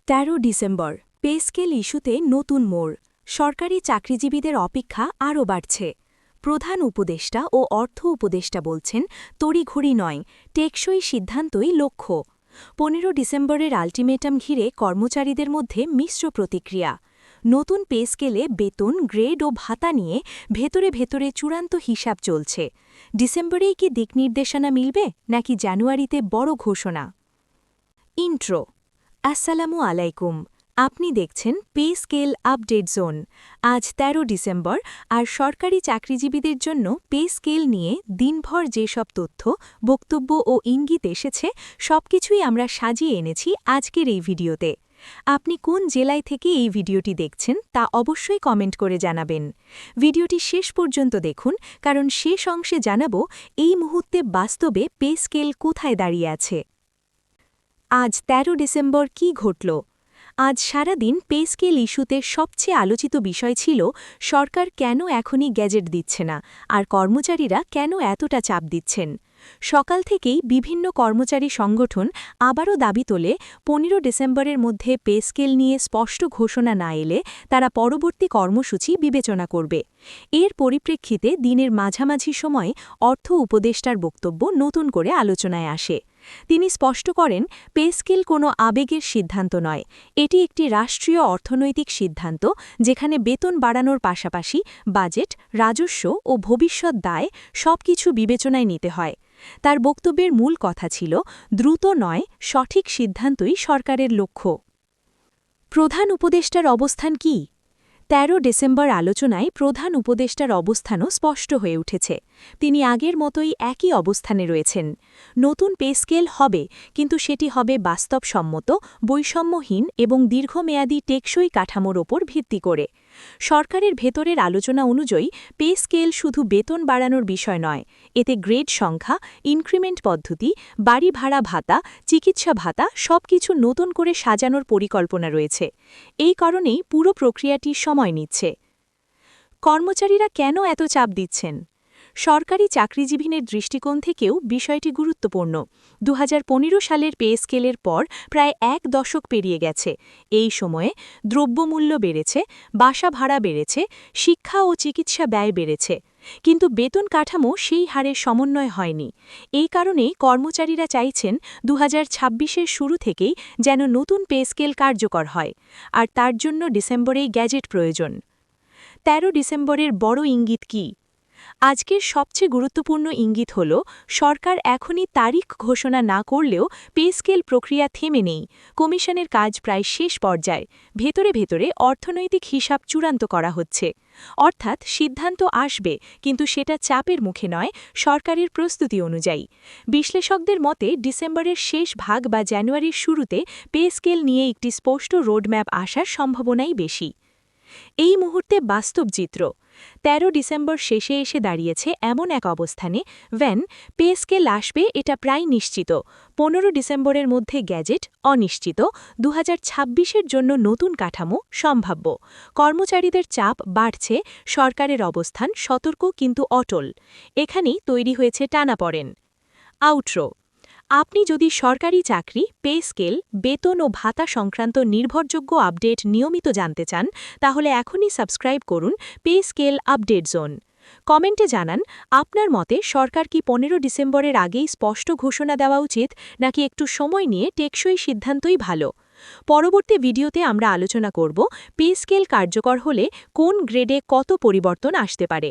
১৩ December pay scale ইস্যুতে নতুন মোড় সরকারি চাকরিজীবীদের অপেক্ষা আরও বাড়ছে প্রধান উপদেষ্টা ও অর্থ উপদেষ্টা বলছেন তড়িঘড়ি নয় টেকসই সিদ্ধান্তই লক্ষ্য ১৫ ডিসেম্বরের আল্টিমেটাম ঘিরে কর্মচারীদের মধ্যে মিশ্র প্রতিক্রিয়া নতুন পে স্কেলে বেতন গ্রেড ও ভাতা নিয়ে ভেতরে ভেতরে চূড়ান্ত হিসাব চলছে ডিসেম্বরেই কি দিকনির্দেশনা মিলবে নাকি জানুয়ারিতে বড় ঘোষণা ইন্ট্রো আসসালামু আলাইকুম আপনি দেখছেন পে স্কেল আপডেট জোন আজ ১৩ ডিসেম্বর আর সরকারি চাকরিজীবীদের জন্য পে স্কেল নিয়ে দিনভর যেসব তথ্য বক্তব্য ও ইঙ্গিত এসেছে সবকিছুই আমরা সাজিয়ে এনেছি আজকের এই ভিডিওতে আপনি কোন জেলায় থেকে এই ভিডিওটি দেখছেন তা অবশ্যই কমেন্ট করে জানাবেন ভিডিওটি শেষ পর্যন্ত দেখুন কারণ শেষ অংশে জানাবো এই মুহূর্তে বাস্তবে পে স্কেল কোথায় দাঁড়িয়ে আছে আজ ১৩ ডিসেম্বর কি ঘটল আজ সারাদিন পে স্কেল ইস্যুতে সবচেয়ে আলোচিত বিষয় ছিল সরকার কেন এখনই গ্যাজেট দিচ্ছে না আর কর্মচারীরা কেন এতটা চাপ দিচ্ছেন সকাল থেকেই বিভিন্ন কর্মচারী সংগঠন আবারও দাবি তোলে ১৫ ডিসেম্বরের মধ্যে পে স্কেল নিয়ে স্পষ্ট ঘোষণা না এলে তারা পরবর্তী কর্মসূচি বিবেচনা করবে এর পরিপ্রেক্ষিতে দিনের মাঝামাঝি সময়ে অর্থ উপদেষ্টার বক্তব্য নতুন করে আলোচনায় আসে তিনি স্পষ্ট করেন পে স্কেল কোনো আবেগের সিদ্ধান্ত নয় এটি একটি রাষ্ট্রীয় অর্থনৈতিক সিদ্ধান্ত যেখানে বেতন বাড়ানোর পাশাপাশি বাজেট রাজস্ব ও ভবিষ্যৎ দায় সবকিছু বিবেচনায় নিতে হয় তার বক্তব্যের মূল কথা ছিল দ্রুত নয় সঠিক সিদ্ধান্তই সরকারের লক্ষ্য প্রধান উপদেষ্টার অবস্থান কি ১৩ ডিসেম্বর আলোচনায় প্রধান উপদেষ্টার অবস্থানও স্পষ্ট হয়ে উঠেছে তিনি আগের মতোই একই অবস্থানে রয়েছেন নতুন পে স্কেল হবে কিন্তু সেটি হবে বাস্তবসম্মত বৈষম্যহীন এবং দীর্ঘমেয়াদী টেকসই কাঠামোর ওপর ভিত্তি করে সরকারের ভেতরের আলোচনা অনুযায়ী পে স্কেল শুধু বেতন বাড়ানোর বিষয় নয় এতে গ্রেড সংখ্যা ইনক্রিমেন্ট পদ্ধতি বাড়ি ভাড়া ভাতা চিকিৎসা ভাতা সবকিছু নতুন করে সাজানোর পরিকল্পনা রয়েছে এই কারণেই পুরো প্রক্রিয়াটি সময় নিচ্ছে কর্মচারীরা কেন এত চাপ দিচ্ছেন সরকারি চাকরিজীবীদের দৃষ্টিকোণ থেকেও বিষয়টি গুরুত্বপূর্ণ ২০১৫ সালের পে স্কেলের পর প্রায় এক দশক পেরিয়ে গেছে এই সময়ে দ্রব্যমূল্য বেড়েছে বাসা ভাড়া বেড়েছে শিক্ষা ও চিকিৎসা ব্যয় বেড়েছে কিন্তু বেতন কাঠামো সেই হারে সমন্বয় হয়নি এই কারণেই কর্মচারীরা চাইছেন ২০২৬-এর শুরু থেকেই যেন নতুন পে স্কেল কার্যকর হয় আর তার জন্য ডিসেম্বরেই গ্যাজেট প্রয়োজন ১৩ ডিসেম্বরের বড় ইঙ্গিত কী আজকের সবচেয়ে গুরুত্বপূর্ণ ইঙ্গিত হল সরকার এখনই তারিখ ঘোষণা না করলেও পে স্কেল প্রক্রিয়া থেমে নেই কমিশনের কাজ প্রায় শেষ পর্যায়ে ভেতরে ভেতরে অর্থনৈতিক হিসাব চূড়ান্ত করা হচ্ছে অর্থাৎ সিদ্ধান্ত আসবে কিন্তু সেটা চাপের মুখে নয় সরকারের প্রস্তুতি অনুযায়ী বিশ্লেষকদের মতে ডিসেম্বরের শেষ ভাগ বা জানুয়ারির শুরুতে পে স্কেল নিয়ে একটি স্পষ্ট রোডম্যাপ আসার সম্ভাবনাই বেশি এই মুহূর্তে বাস্তব চিত্র ১৩ ডিসেম্বর শেষে এসে দাঁড়িয়েছে এমন এক অবস্থানে পে স্কেল আসবে এটা প্রায় নিশ্চিত ১৫ ডিসেম্বরের মধ্যে গ্যাজেট অনিশ্চিত ২০২৬-এর জন্য নতুন কাঠামো সম্ভাব্য কর্মচারীদের চাপ বাড়ছে সরকারের অবস্থান সতর্ক কিন্তু অটল এখানেই তৈরি হয়েছে টানাপড়েন আউট্রো আপনি যদি সরকারি চাকরি পে স্কেল বেতন ও ভাতা সংক্রান্ত নির্ভরযোগ্য আপডেট নিয়মিত জানতে চান তাহলে এখনই সাবস্ক্রাইব করুন পে স্কেল আপডেট জোন কমেন্টে জানান আপনার মতে সরকার কি ১৫ ডিসেম্বরের আগেই স্পষ্ট ঘোষণা দেওয়া উচিত নাকি একটু সময় নিয়ে টেকসই সিদ্ধান্তই ভালো পরবর্তী ভিডিওতে আমরা আলোচনা করব পে স্কেল কার্যকর হলে কোন গ্রেডে কত পরিবর্তন আসতে পারে